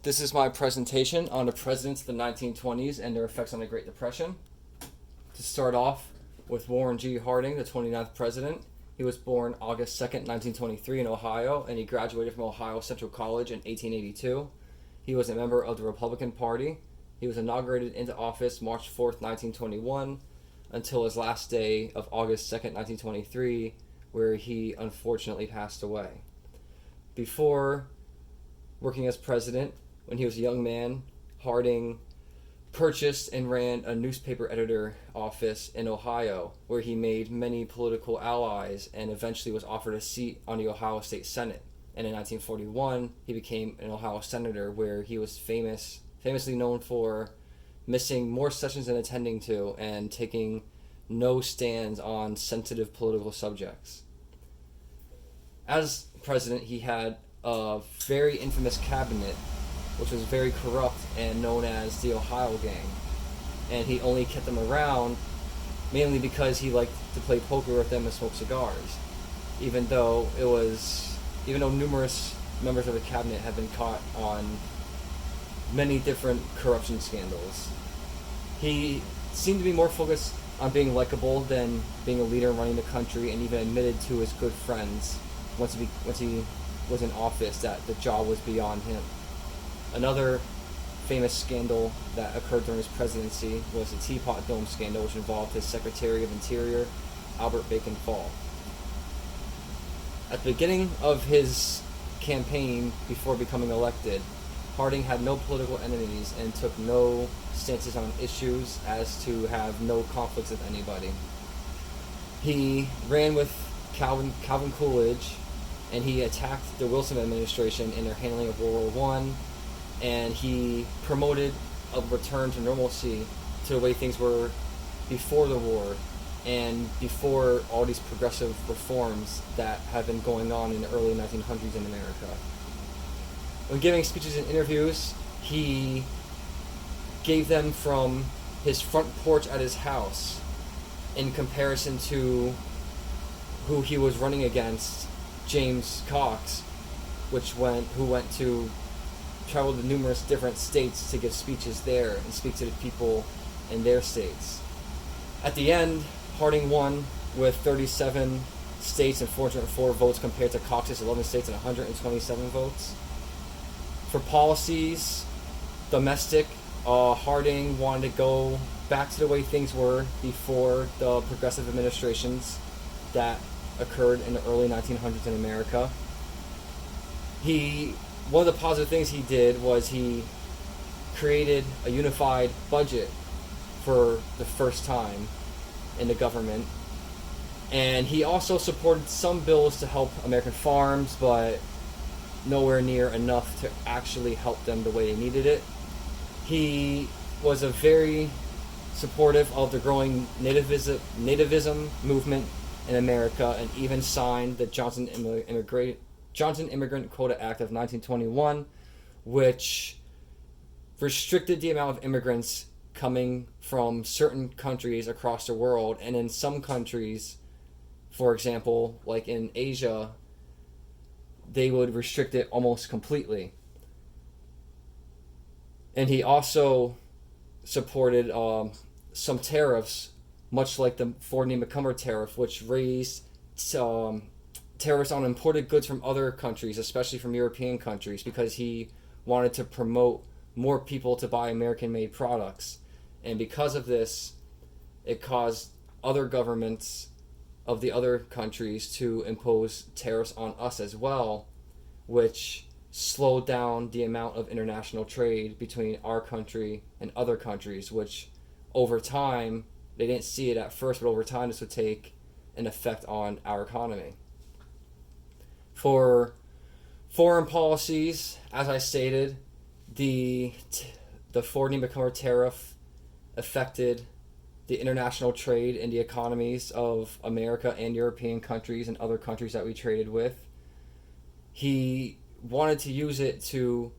This is my presentation on the presidents of the 1920s and their effects on the Great Depression. To start off with Warren G. Harding, the 29th president. He was born August 2nd, 1923 in Ohio, and he graduated from Ohio Central College in 1882. He was a member of the Republican Party. He was inaugurated into office March 4th, 1921, until his last day of August 2nd, 1923, where he unfortunately passed away. Before working as president, when he was a young man, Harding purchased and ran a newspaper editor office in Ohio, where he made many political allies and eventually was offered a seat on the Ohio State Senate. And in 1941, he became an Ohio senator, where he was famously known for missing more sessions than attending to and taking no stands on sensitive political subjects. As president, he had a very infamous cabinet, which was very corrupt and known as the Ohio Gang. And he only kept them around mainly because he liked to play poker with them and smoke cigars, even though numerous members of the cabinet had been caught on many different corruption scandals. He seemed to be more focused on being likable than being a leader and running the country, and even admitted to his good friends once he was in office that the job was beyond him. Another famous scandal that occurred during his presidency was the Teapot Dome scandal, which involved his Secretary of Interior, Albert Bacon Fall. At the beginning of his campaign before becoming elected, Harding had no political enemies and took no stances on issues as to have no conflicts with anybody. He ran with Calvin Coolidge, and he attacked the Wilson administration in their handling of World War I, and he promoted a return to normalcy to the way things were before the war and before all these progressive reforms that have been going on in the early 1900s in America. When giving speeches and interviews, he gave them from his front porch at his house, in comparison to who he was running against, James Cox, who traveled to numerous different states to give speeches there and speak to the people in their states. At the end, Harding won with 37 states and 404 votes compared to Cox's 11 states and 127 votes. For policies, domestic, Harding wanted to go back to the way things were before the progressive administrations that occurred in the early 1900s in America. One of the positive things he did was he created a unified budget for the first time in the government. And he also supported some bills to help American farms, but nowhere near enough to actually help them the way they needed it. He was a very supportive of the growing nativism movement in America, and even signed the Johnson Immigrant Quota Act of 1921, which restricted the amount of immigrants coming from certain countries across the world. And in some countries, for example, like in Asia, they would restrict it almost completely. And he also supported some tariffs, much like the Ford-McCumber tariff, which raised tariffs on imported goods from other countries, especially from European countries, because he wanted to promote more people to buy American-made products. And because of this, it caused other governments of the other countries to impose tariffs on us as well, which slowed down the amount of international trade between our country and other countries, which over time, they didn't see it at first, but over time this would take an effect on our economy. For foreign policies, as I stated, the Ford-McCumber tariff affected the international trade and the economies of America and European countries and other countries that we traded with. He wanted to use it to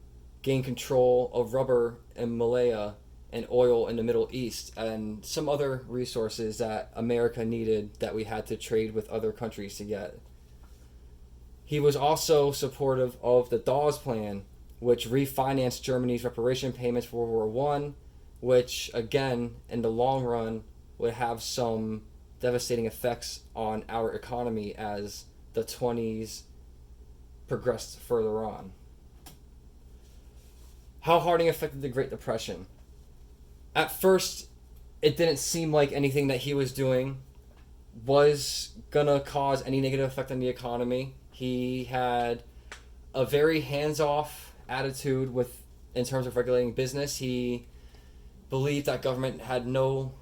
gain control of rubber in Malaya and oil in the Middle East and some other resources that America needed that we had to trade with other countries to get. He was also supportive of the Dawes Plan, which refinanced Germany's reparation payments for World War I, which, again, in the long run, would have some devastating effects on our economy as the 20s progressed further on. How Harding affected the Great Depression. At first, it didn't seem like anything that he was doing was gonna cause any negative effect on the economy. He had a very hands-off attitude in terms of regulating business. He believed that government had no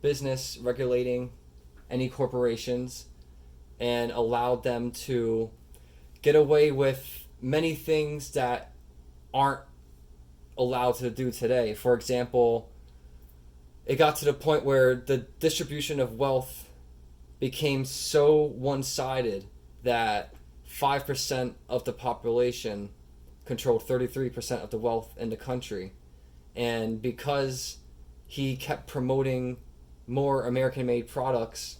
business regulating any corporations and allowed them to get away with many things that aren't allowed to do today. For example, it got to the point where the distribution of wealth became so one-sided that 5% of the population controlled 33% of the wealth in the country. And because he kept promoting more American-made products,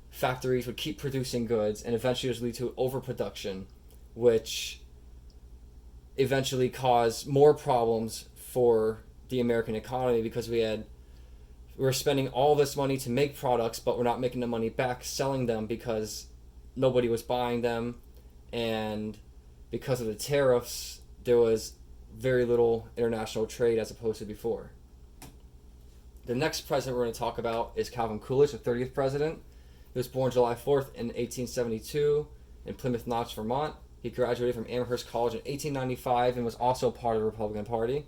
factories would keep producing goods, and eventually it would lead to overproduction, which eventually caused more problems for the American economy because we were spending all this money to make products, but we're not making the money back selling them because nobody was buying them, and because of the tariffs, there was very little international trade as opposed to before. The next president we're going to talk about is Calvin Coolidge, the 30th president. He was born July 4th in 1872 in Plymouth Notch, Vermont. He graduated from Amherst College in 1895 and was also part of the Republican Party.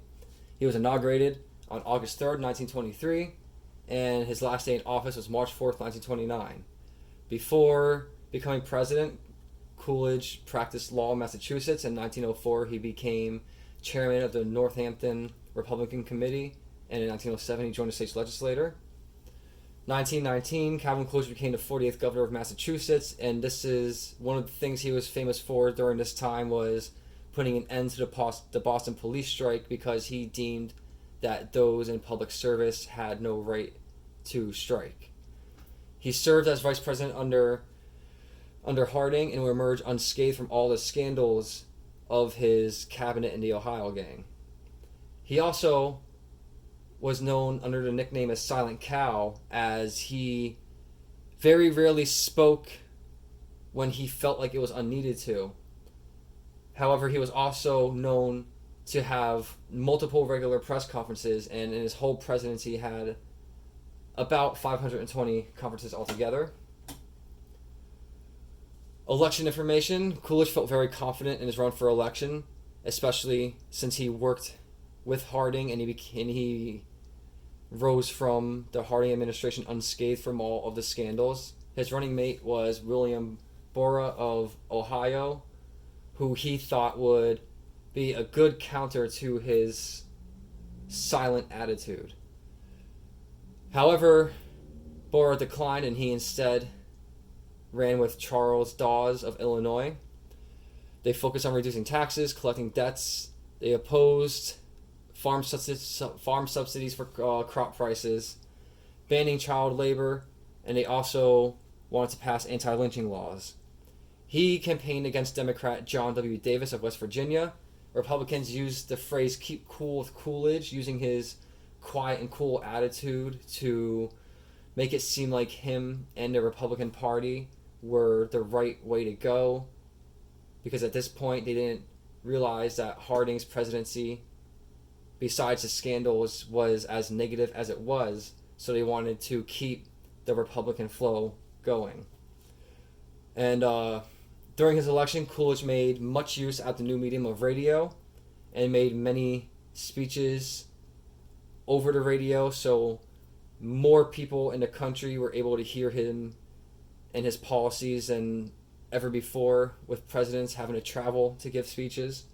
He was inaugurated on August 3rd, 1923, and his last day in office was March 4th, 1929. Before becoming president, Coolidge practiced law in Massachusetts. In 1904, he became chairman of the Northampton Republican Committee, and in 1907, he joined the state's legislature. 1919, Calvin Coolidge became the 48th governor of Massachusetts, and this is one of the things he was famous for during this time was putting an end to the Boston police strike because he deemed that those in public service had no right to strike. He served as vice president under Harding and would emerge unscathed from all the scandals of his cabinet in the Ohio gang. He also was known under the nickname as Silent Cow, as he very rarely spoke when he felt like it was unneeded to. However, he was also known to have multiple regular press conferences, and in his whole presidency had about 520 conferences altogether. Election information. Coolidge felt very confident in his run for election, especially since he worked with Harding and he rose from the Harding administration unscathed from all of the scandals. His running mate was William Borah of Ohio, who he thought would be a good counter to his silent attitude. However, Borah declined and he instead ran with Charles Dawes of Illinois. They focused on reducing taxes, collecting debts. They opposed farm subsidies for crop prices, banning child labor, and they also wanted to pass anti-lynching laws. He campaigned against Democrat John W. Davis of West Virginia. Republicans used the phrase "keep cool with Coolidge," using his quiet and cool attitude to make it seem like him and the Republican Party were the right way to go, because at this point they didn't realize that Harding's presidency, besides the scandals, was as negative as it was, so they wanted to keep the Republican flow going. And during his election, Coolidge made much use of the new medium of radio and made many speeches over the radio, so more people in the country were able to hear him and his policies than ever before, with presidents having to travel to give speeches.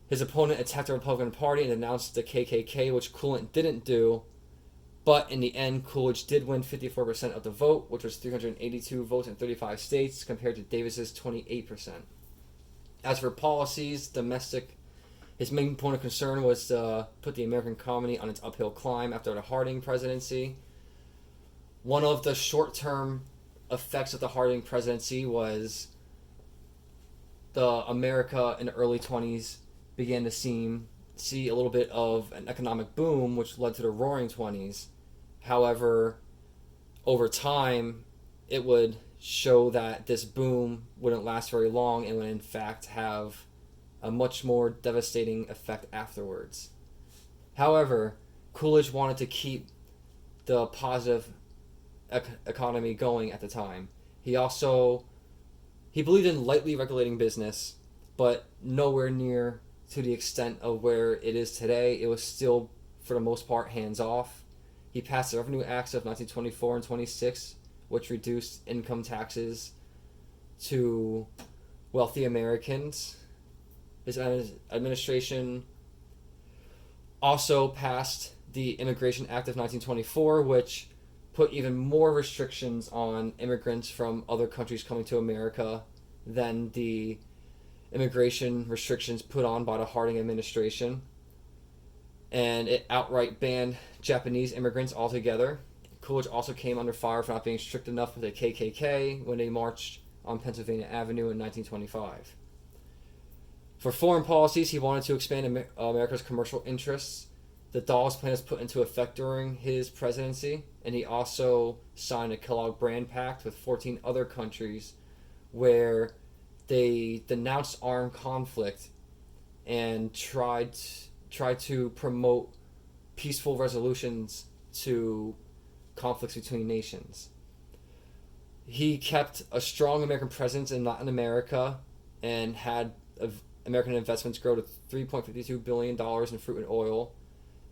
His opponent attacked the Republican Party and denounced the KKK, which Coolidge didn't do, but in the end, Coolidge did win 54% of the vote, which was 382 votes in 35 states, compared to Davis's 28%. As for policies, his main point of concern was to put the American economy on its uphill climb after the Harding presidency. One of the short-term effects of the Harding presidency was the America in the early 20s began to see a little bit of an economic boom, which led to the Roaring 20s. However, over time, it would show that this boom wouldn't last very long and would in fact have a much more devastating effect afterwards. However, Coolidge wanted to keep the positive economy going at the time. He believed in lightly regulating business, but nowhere near to the extent of where it is today. It was still, for the most part, hands off. He passed the Revenue Acts of 1924 and 26, which reduced income taxes to wealthy Americans. His administration also passed the Immigration Act of 1924, which put even more restrictions on immigrants from other countries coming to America than the immigration restrictions put on by the Harding administration. And it outright banned Japanese immigrants altogether. Coolidge also came under fire for not being strict enough with the KKK when they marched on Pennsylvania Avenue in 1925. For foreign policies, he wanted to expand America's commercial interests. The Dawes Plan was put into effect during his presidency, and he also signed a Kellogg-Briand Pact with 14 other countries where they denounced armed conflict and tried to promote peaceful resolutions to conflicts between nations. He kept a strong American presence in Latin America and had American investments grow to $3.52 billion in fruit and oil,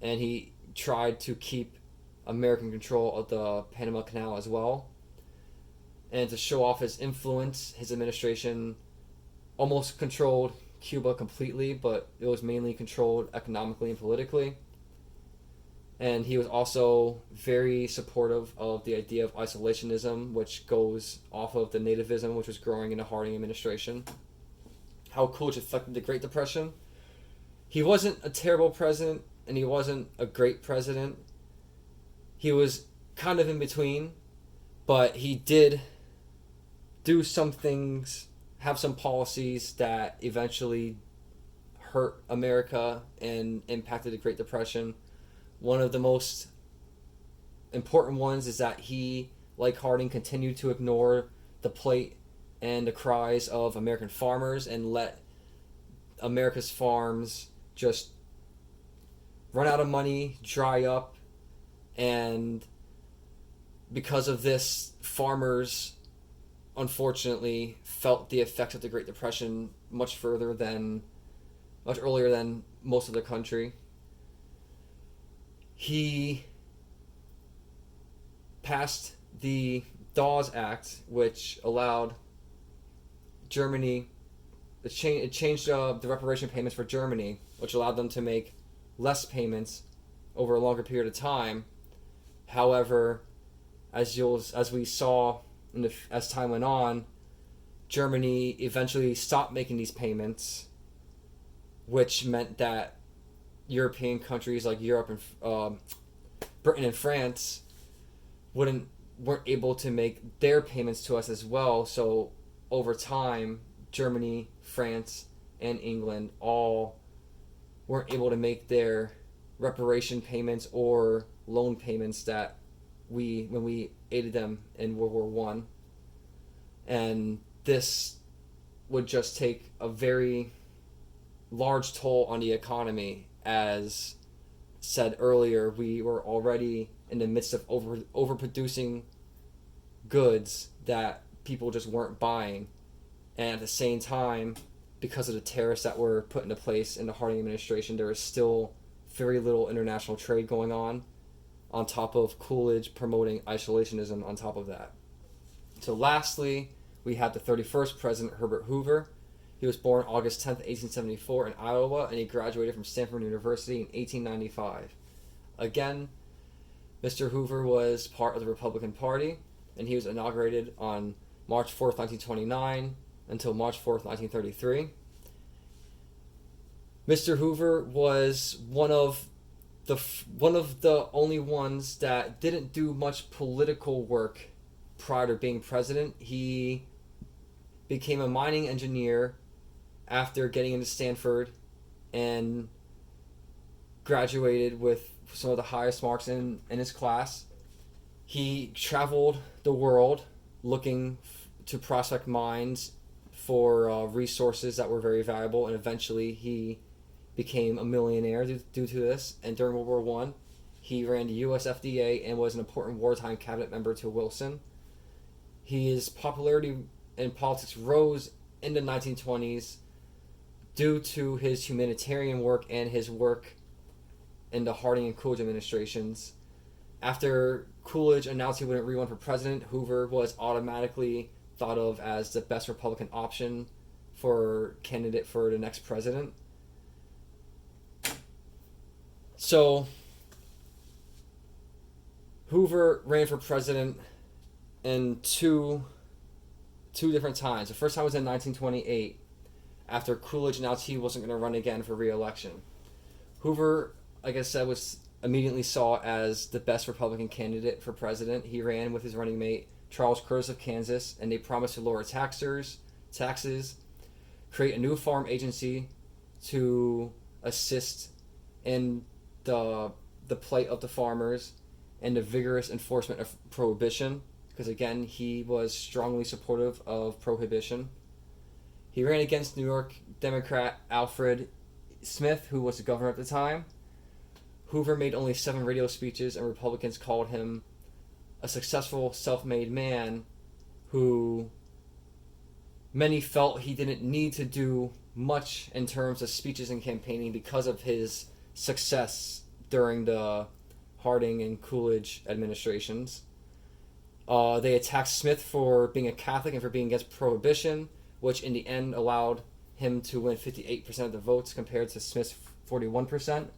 and he tried to keep American control of the Panama Canal as well. And to show off his influence, his administration almost controlled Cuba completely, but it was mainly controlled economically and politically. And he was also very supportive of the idea of isolationism, which goes off of the nativism, which was growing in the Harding administration. How Coolidge affected the Great Depression. He wasn't a terrible president, and he wasn't a great president. He was kind of in between, but he did do some things, have some policies that eventually hurt America and impacted the Great Depression. One of the most important ones is that he, like Harding, continued to ignore the plight and the cries of American farmers and let America's farms just run out of money, dry up, and because of this, farmers unfortunately felt the effects of the Great Depression much earlier than most of the country. He passed the Dawes Act, which allowed Germany, it changed the reparation payments for Germany, which allowed them to make less payments over a longer period of time. However, as we saw as time went on, Germany eventually stopped making these payments, which meant that European countries like Europe and Britain and France weren't able to make their payments to us as well. So over time, Germany, France, and England all weren't able to make their reparation payments or loan payments that when we aided them in World War One. And this would just take a very large toll on the economy. As said earlier, we were already in the midst of overproducing goods that people just weren't buying. And at the same time, because of the tariffs that were put into place in the Harding administration, there was still very little international trade going on top of Coolidge promoting isolationism on top of that. So lastly, we have the 31st President, Herbert Hoover. He was born August 10th, 1874 in Iowa, and he graduated from Stanford University in 1895. Again, Mr. Hoover was part of the Republican Party, and he was inaugurated on March 4th, 1929 until March 4th, 1933. Mr. Hoover was one of the only ones that didn't do much political work prior to being president. He became a mining engineer after getting into Stanford and graduated with some of the highest marks in his class. He traveled the world looking to prospect mines for resources that were very valuable, and eventually he became a millionaire due to this. And during World War One, he ran the U.S. FDA and was an important wartime cabinet member to Wilson. His popularity in politics rose in the 1920s due to his humanitarian work and his work in the Harding and Coolidge administrations. After Coolidge announced he wouldn't rerun for president, Hoover was automatically thought of as the best Republican option for candidate for the next president. So Hoover ran for president in two different times. The first time was in 1928, after Coolidge announced he wasn't going to run again for re-election. Hoover, like I said, was immediately saw as the best Republican candidate for president. He ran with his running mate, Charles Curtis of Kansas, and they promised to lower taxes, create a new farm agency to assist in the plight of the farmers, and the vigorous enforcement of prohibition, because again, he was strongly supportive of prohibition. He ran against New York Democrat Alfred Smith, who was the governor at the time. Hoover made only 7 radio speeches, and Republicans called him a successful self-made man who many felt he didn't need to do much in terms of speeches and campaigning because of his success during the Harding and Coolidge administrations. They attacked Smith for being a Catholic and for being against prohibition, which in the end allowed him to win 58% of the votes compared to Smith's 41%.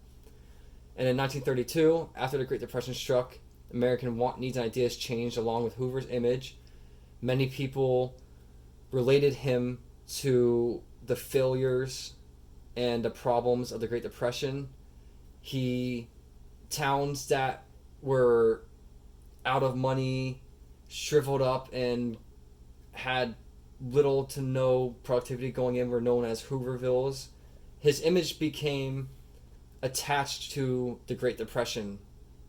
And in 1932, after the Great Depression struck, American want, needs, and ideas changed along with Hoover's image. Many people related him to the failures and the problems of the Great Depression. Towns that were out of money, shriveled up, and had little to no productivity going in were known as Hoovervilles. His image became attached to the Great Depression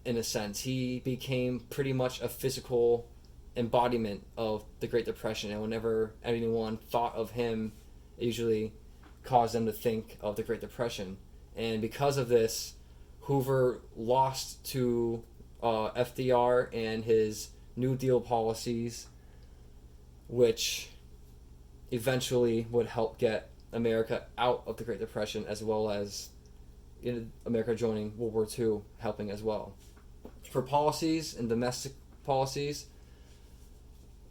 in a sense. He became pretty much a physical embodiment of the Great Depression, and whenever anyone thought of him, it usually caused them to think of the Great Depression. And because of this, Hoover lost to FDR and his New Deal policies, which eventually would help get America out of the Great Depression, as well as America joining World War II, helping as well. For policies and domestic policies,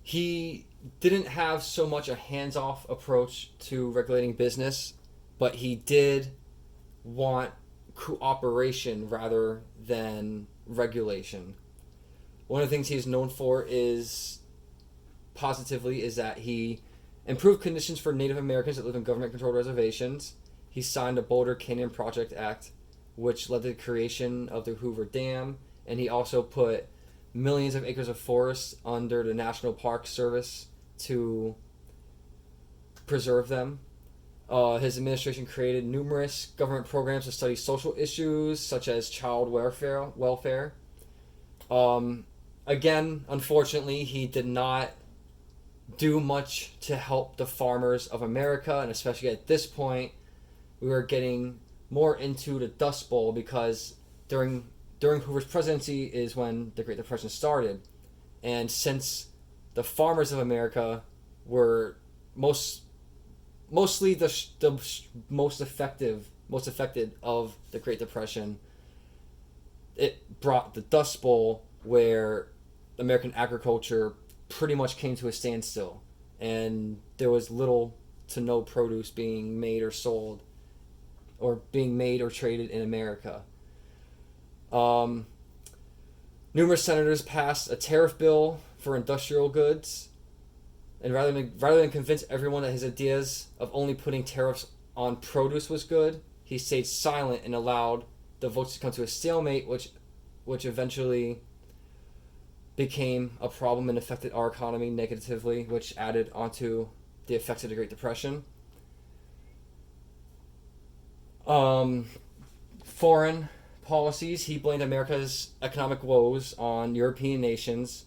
he didn't have so much a hands-off approach to regulating business, but he did want cooperation rather than regulation. One of the things he's known for is that he improved conditions for Native Americans that live in government-controlled reservations. He signed the Boulder Canyon Project Act, which led to the creation of the Hoover Dam, and he also put millions of acres of forests under the National Park Service to preserve them. His administration created numerous government programs to study social issues such as child welfare. Again, unfortunately, he did not do much to help the farmers of America, and especially at this point, we were getting more into the Dust Bowl, because during Hoover's presidency is when the Great Depression started, and since the farmers of America were mostly the most affected of the Great Depression, it brought the Dust Bowl, where American agriculture pretty much came to a standstill, and there was little to no produce being made or sold, or being made or traded in America. Numerous senators passed a tariff bill for industrial goods, and rather than convince everyone that his ideas of only putting tariffs on produce was good, he stayed silent and allowed the votes to come to a stalemate, which eventually became a problem and affected our economy negatively, which added onto the effects of the Great Depression. Um, Foreign policies, he blamed America's economic woes on European nations.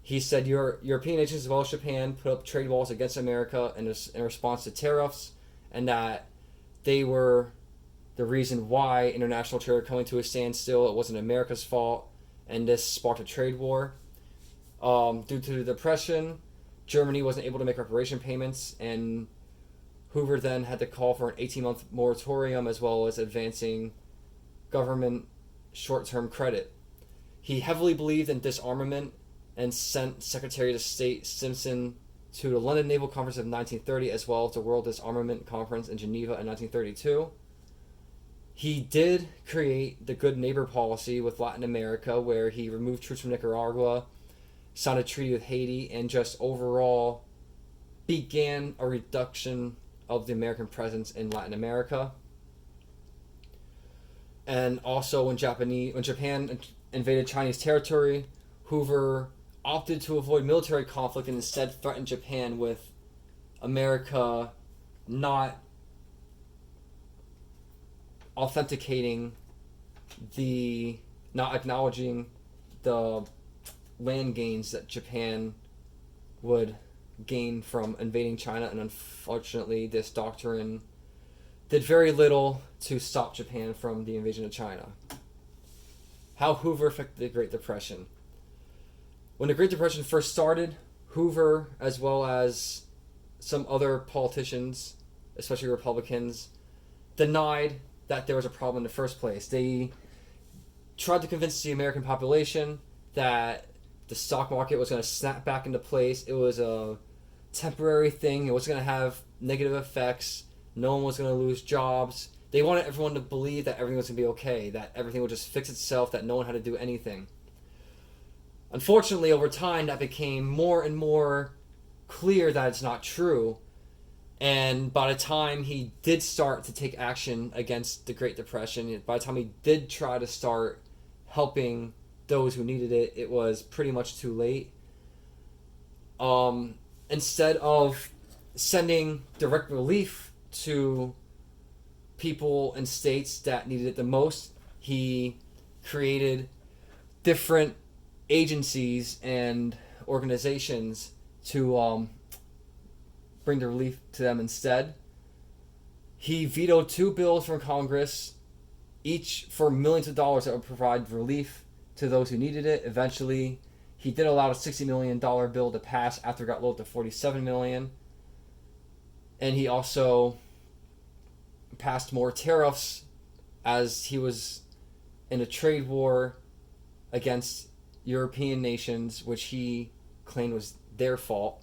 He said European nations as well as Japan put up trade walls against America in response to tariffs, and that they were the reason why international trade was coming to a standstill. It wasn't America's fault, and this sparked a trade war. Due to the Depression, Germany wasn't able to make reparation payments, and Hoover then had to call for an 18-month moratorium as well as advancing government short-term credit. He heavily believed in disarmament and sent Secretary of State Simpson to the London Naval Conference of 1930 as well as the World Disarmament Conference in Geneva in 1932. He did create the Good Neighbor policy with Latin America, where he removed troops from Nicaragua, signed a treaty with Haiti, and just overall began a reduction of the American presence in Latin America. And also when Japan invaded Chinese territory, Hoover opted to avoid military conflict and instead threatened Japan with America not acknowledging the land gains that Japan would gain from invading China, and unfortunately this doctrine did very little to stop Japan from the invasion of China. How Hoover affected the Great Depression. When the Great Depression first started, Hoover, as well as some other politicians, especially Republicans, denied that there was a problem in the first place. They tried to convince the American population that the stock market was going to snap back into place. It was a temporary thing. It wasn't going to have negative effects. No one was going to lose jobs. They wanted everyone to believe that everything was going to be okay, that everything would just fix itself, that no one had to do anything. Unfortunately, over time, that became more and more clear that it's not true. And by the time he did start to take action against the Great Depression, by the time he did try to start helping those who needed it, it was pretty much too late. Instead of sending direct relief to people and states that needed it the most, he created different agencies and organizations to bring the relief to them instead. He vetoed 2 bills from Congress, each for millions of dollars that would provide relief to those who needed it. Eventually, he did allow a $60 million bill to pass after it got lowered to $47 million. And he also passed more tariffs as he was in a trade war against European nations, which he claimed was their fault.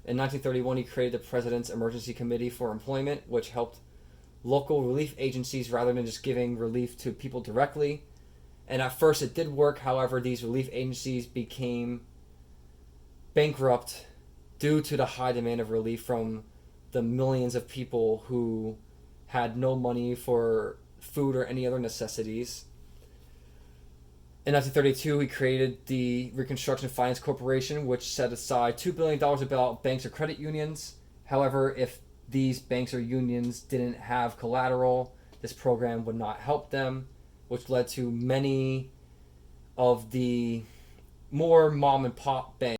In 1931, he created the President's Emergency Committee for Employment, which helped local relief agencies rather than just giving relief to people directly. And at first it did work. However, these relief agencies became bankrupt due to the high demand of relief from the millions of people who had no money for food or any other necessities. In 1932, he created the Reconstruction Finance Corporation, which set aside $2 billion to bail out banks or credit unions. However, if these banks or unions didn't have collateral, this program would not help them, which led to many of the more mom and pop banks